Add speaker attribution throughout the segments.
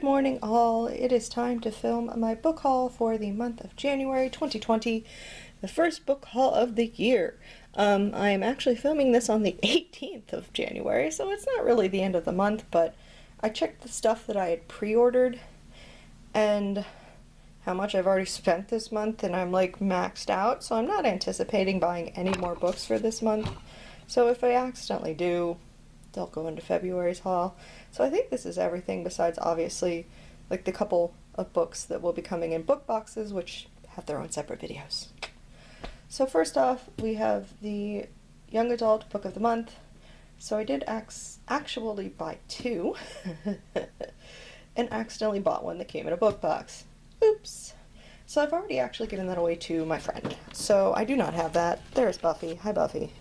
Speaker 1: morning all. It is time to film my book haul for the month of January 2020, the first book haul of the year. I am actually filming this on the 18th of January, so it's not really the end of the month, but I checked the stuff that I had pre-ordered and how much I've already spent this month, and I'm like maxed out, so I'm not anticipating buying any more books for this month. So if I accidentally do, they'll go into February's haul. So I think this is everything besides obviously like the couple of books that will be coming in book boxes, which have their own separate videos. So first off, we have the Young Adult Book of the Month. So I did actually buy two and accidentally bought one that came in a book box. Oops. So I've already actually given that away to my friend. So I do not have that. There's Buffy. Hi, Buffy.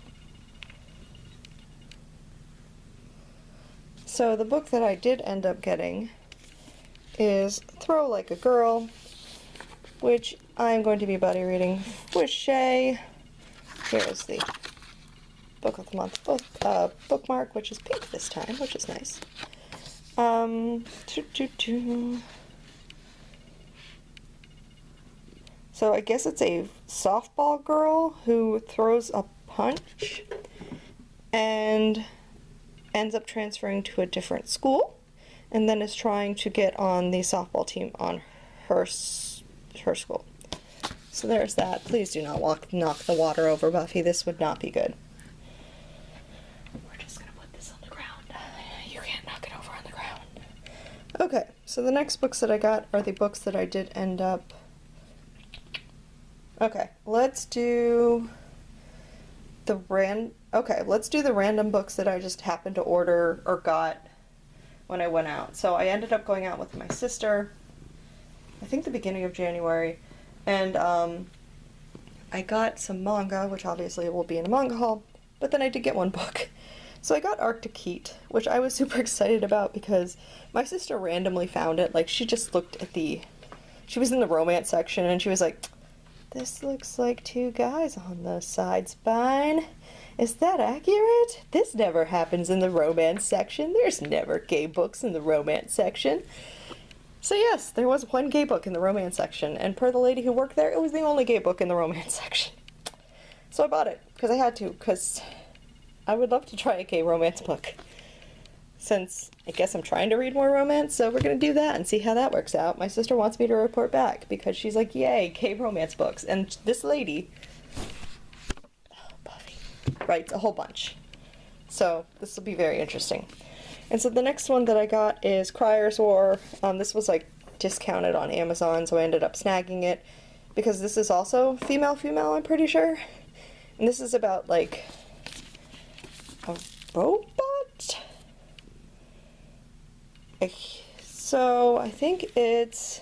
Speaker 1: So the book that I did end up getting is Throw Like a Girl, which I'm going to be buddy reading with Shay. Here is the Book of the Month bookmark, which is pink this time, which is nice. So I guess it's a softball girl who throws a punch and ends up transferring to a different school, and then is trying to get on the softball team on her school. So there's that. Please do not knock the water over, Buffy. This would not be good. We're just gonna put this on the ground. You can't knock it over on the ground. Okay, so the next books that I got are the books that I did end up... Okay, let's do the random books that I just happened to order or got when I went out. So I ended up going out with my sister, I think the beginning of January, and I got some manga, which obviously will be in a manga haul, but then I did get one book. So I got Arctic Heat, which I was super excited about because my sister randomly found it. Like, she just looked at she was in the romance section and she was like, "This looks like two guys on the side spine. Is that accurate? This never happens in the romance section. There's never gay books in the romance section." So yes, there was one gay book in the romance section, and per the lady who worked there, it was the only gay book in the romance section. So I bought it, because I had to, because I would love to try a gay romance book. Since I guess I'm trying to read more romance, so we're going to do that and see how that works out. My sister wants me to report back, because she's like, yay, gay romance books. And this lady... writes a whole bunch. So this will be very interesting. And so the next one that I got is Crier's War. This was like discounted on Amazon, so I ended up snagging it because this is also female, I'm pretty sure. And this is about like a robot? So I think it's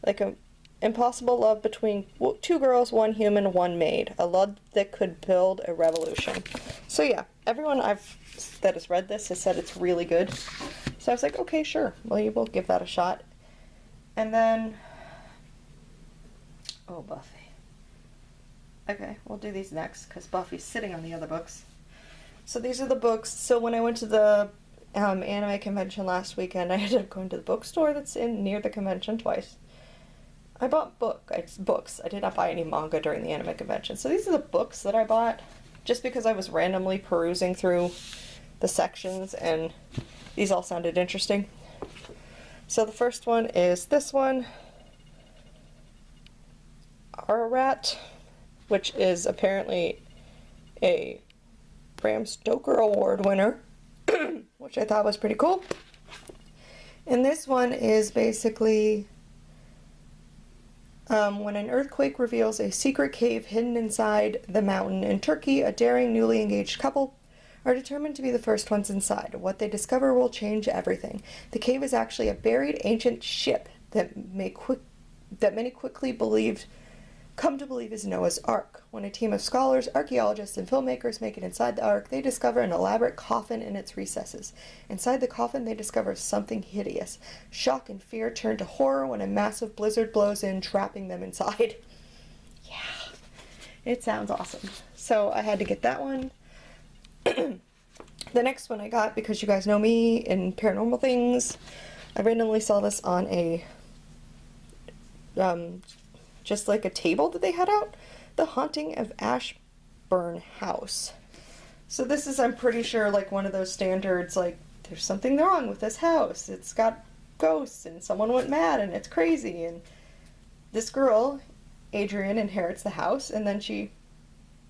Speaker 1: like a impossible love between two girls, one human, one maid. A love that could build a revolution. So yeah, everyone that has read this has said it's really good. So I was like, okay, sure. Well, you will give that a shot. And then... oh, Buffy. Okay, we'll do these next, because Buffy's sitting on the other books. So these are the books. So when I went to the anime convention last weekend, I ended up going to the bookstore that's near the convention twice. I bought books. I did not buy any manga during the anime convention. So these are the books that I bought just because I was randomly perusing through the sections and these all sounded interesting. So the first one is this one, Ararat, which is apparently a Bram Stoker Award winner, which I thought was pretty cool. And this one is basically... when an earthquake reveals a secret cave hidden inside the mountain in Turkey, a daring newly engaged couple are determined to be the first ones inside. What they discover will change everything. The cave is actually a buried ancient ship that many quickly come to believe is Noah's Ark. When a team of scholars, archaeologists, and filmmakers make it inside the Ark, they discover an elaborate coffin in its recesses. Inside the coffin, they discover something hideous. Shock and fear turn to horror when a massive blizzard blows in, trapping them inside. Yeah, it sounds awesome. So I had to get that one. The next one I got, because you guys know me in paranormal things, I randomly saw this on a, just like a table that they had out. The Haunting of Ashburn House. So this is, I'm pretty sure, like one of those standards, like, there's something wrong with this house. It's got ghosts and someone went mad and it's crazy. And this girl, Adrian, inherits the house and then she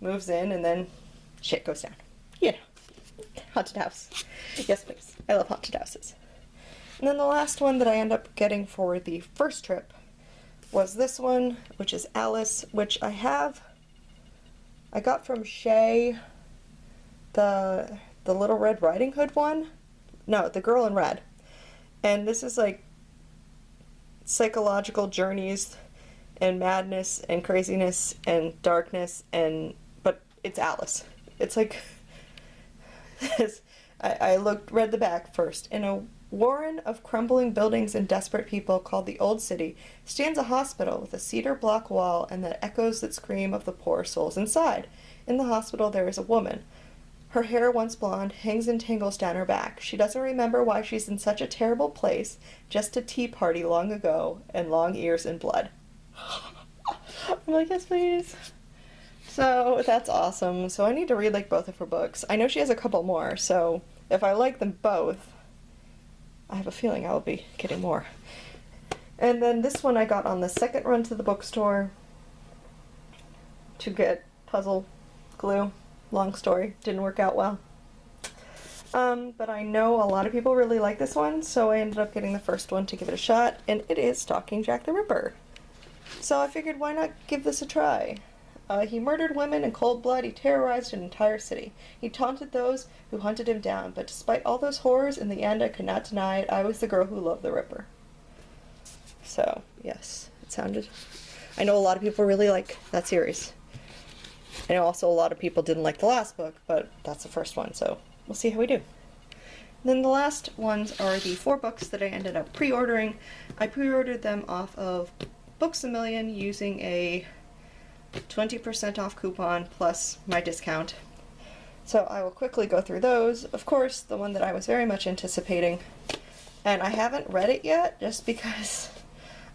Speaker 1: moves in and then shit goes down. You know. Haunted house. Yes, please. I love haunted houses. And then the last one that I end up getting for the first trip was this one, which is Alice, which I got from Shay, the Little Red Riding Hood one. No, the Girl in Red. And this is like psychological journeys and madness and craziness and darkness, but it's Alice. It's like I read the back first. In a warren of crumbling buildings and desperate people called the Old City stands a hospital with a cedar block wall and the echoes that scream of the poor souls inside. In the hospital there is a woman. Her hair, once blonde, hangs in tangles down her back. She doesn't remember why she's in such a terrible place, just a tea party long ago and long ears and blood. I'm like, yes, please. So that's awesome. So I need to read like both of her books. I know she has a couple more, so if I like them both, I have a feeling I'll be getting more. And then this one I got on the second run to the bookstore to get puzzle glue. Long story, didn't work out well. But I know a lot of people really like this one, so I ended up getting the first one to give it a shot, and it is Stalking Jack the Ripper. So I figured, why not give this a try? He murdered women in cold blood. He terrorized an entire city. He taunted those who hunted him down, but despite all those horrors, in the end I could not deny it. I was the girl who loved the Ripper. So, yes, it sounded... I know a lot of people really like that series. I know also a lot of people didn't like the last book, but that's the first one, so we'll see how we do. Then the last ones are the 4 books that I ended up pre-ordering. I pre-ordered them off of Books A Million using a 20% off coupon plus my discount. So I will quickly go through those. Of course, the one that I was very much anticipating, and I haven't read it yet just because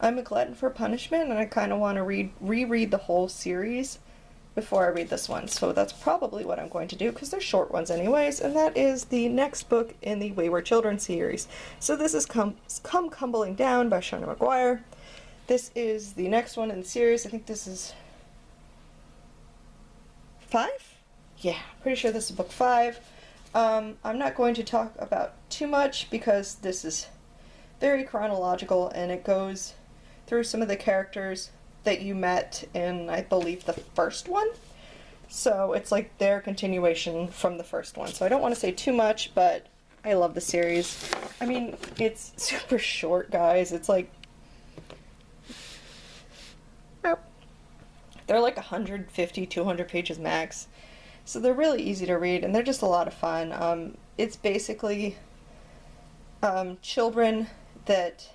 Speaker 1: I'm a glutton for punishment and I kind of want to reread the whole series before I read this one. So that's probably what I'm going to do because they're short ones anyways, and that is the next book in the Wayward Children series. So this is Come Cumbling Down by Shauna McGuire. This is the next one in the series. I think this is 5? Yeah, pretty sure this is book 5. I'm not going to talk about too much because this is very chronological and it goes through some of the characters that you met in, I believe, the first one. So it's like their continuation from the first one. So I don't want to say too much, but I love the series. I mean, it's super short, guys. It's like... They're like 150, 200 pages max. So they're really easy to read, and they're just a lot of fun. It's basically children that,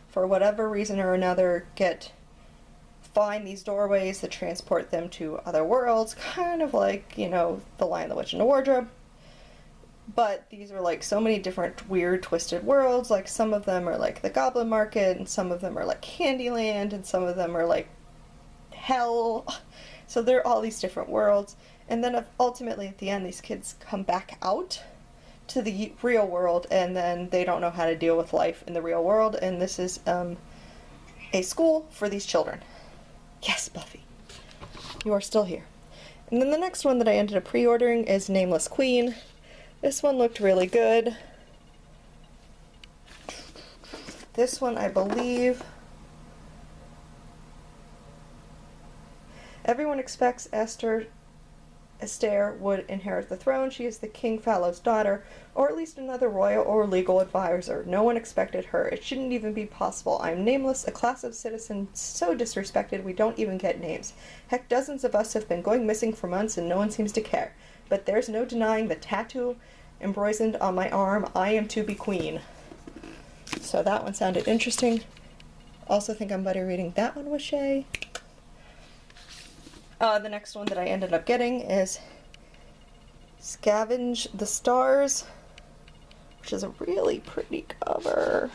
Speaker 1: for whatever reason or another, find these doorways that transport them to other worlds, kind of like, you know, The Lion, the Witch, and the Wardrobe. But these are like so many different weird, twisted worlds. Like some of them are like the Goblin Market, and some of them are like Candyland, and some of them are like hell. So there are all these different worlds, and then ultimately at the end these kids come back out to the real world, and then they don't know how to deal with life in the real world, and this is a school for these children. Yes, Buffy, you are still here. And then the next one that I ended up pre-ordering is Nameless Queen. This one looked really good. This one, I believe, everyone expects Esther would inherit the throne. She is the King Fallow's daughter, or at least another royal or legal advisor. No one expected her. It shouldn't even be possible. I'm nameless, a class of citizens so disrespected we don't even get names. Heck, dozens of us have been going missing for months and no one seems to care. But there's no denying the tattoo embroidered on my arm, I am to be queen. So that one sounded interesting. Also think I'm better reading that one with Shay. The next one that I ended up getting is Scavenge the Stars, which is a really pretty cover.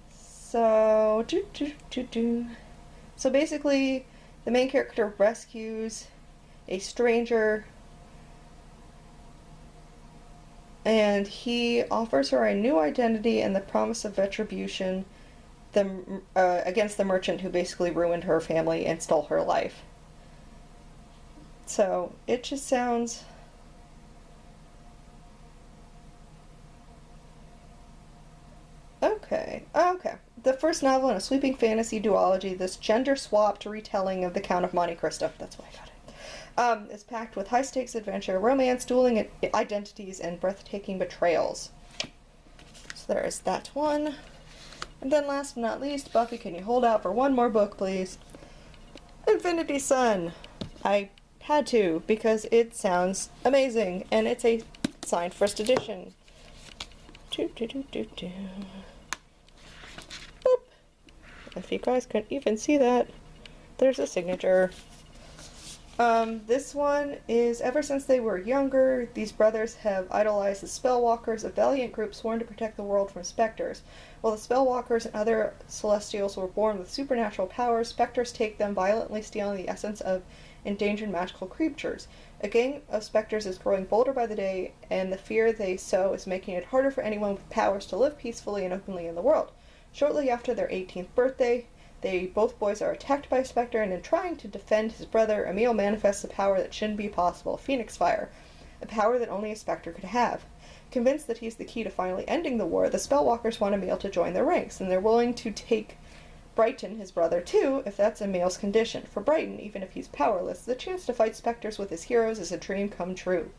Speaker 1: So, So basically, the main character rescues a stranger, and he offers her a new identity and the promise of retribution against the merchant who basically ruined her family and stole her life. So, it just sounds... Okay. The first novel in a sweeping fantasy duology, this gender-swapped retelling of The Count of Monte Cristo, that's why I got it, is packed with high-stakes adventure, romance, dueling identities, and breathtaking betrayals. So there is that one. And then last but not least, Buffy, can you hold out for one more book, please? Infinity Sun. I had to, because it sounds amazing, and it's a signed first edition. Boop. If you guys could even see that, there's a signature. This one is, ever since they were younger, these brothers have idolized the Spellwalkers, a valiant group sworn to protect the world from specters. While the Spellwalkers and other Celestials were born with supernatural powers, specters take them, violently stealing the essence of endangered magical creatures. A gang of specters is growing bolder by the day, and the fear they sow is making it harder for anyone with powers to live peacefully and openly in the world. Shortly after their 18th birthday, both boys are attacked by a specter, and in trying to defend his brother, Emil manifests a power that shouldn't be possible, Phoenix Fire, a power that only a specter could have. Convinced that he's the key to finally ending the war, the Spellwalkers want Emil to join their ranks, and they're willing to take Brighton, his brother, too, if that's Emil's condition. For Brighton, even if he's powerless, the chance to fight specters with his heroes is a dream come true.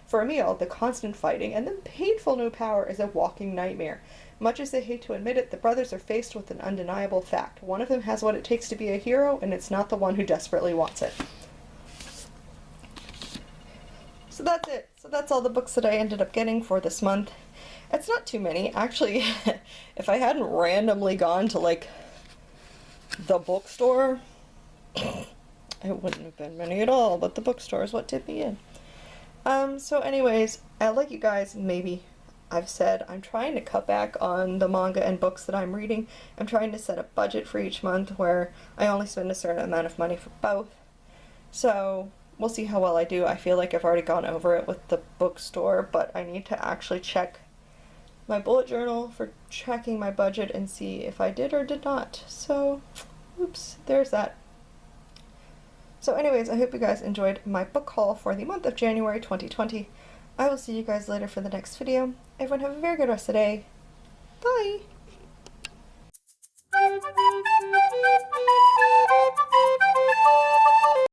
Speaker 1: For Emil, the constant fighting and the painful new power is a walking nightmare. Much as they hate to admit it, the brothers are faced with an undeniable fact. One of them has what it takes to be a hero, and it's not the one who desperately wants it. So that's it. So that's all the books that I ended up getting for this month. It's not too many. Actually, if I hadn't randomly gone to, like, the bookstore, it wouldn't have been many at all, but the bookstore is what did me in. So anyways, like you guys maybe I've said, I'm trying to cut back on the manga and books that I'm reading. I'm trying to set a budget for each month where I only spend a certain amount of money for both. So we'll see how well I do. I feel like I've already gone over it with the bookstore, but I need to actually check my bullet journal for tracking my budget and see if I did or did not. So, oops, there's that. So anyways, I hope you guys enjoyed my book haul for the month of January 2020. I will see you guys later for the next video. Everyone have a very good rest of the day. Bye!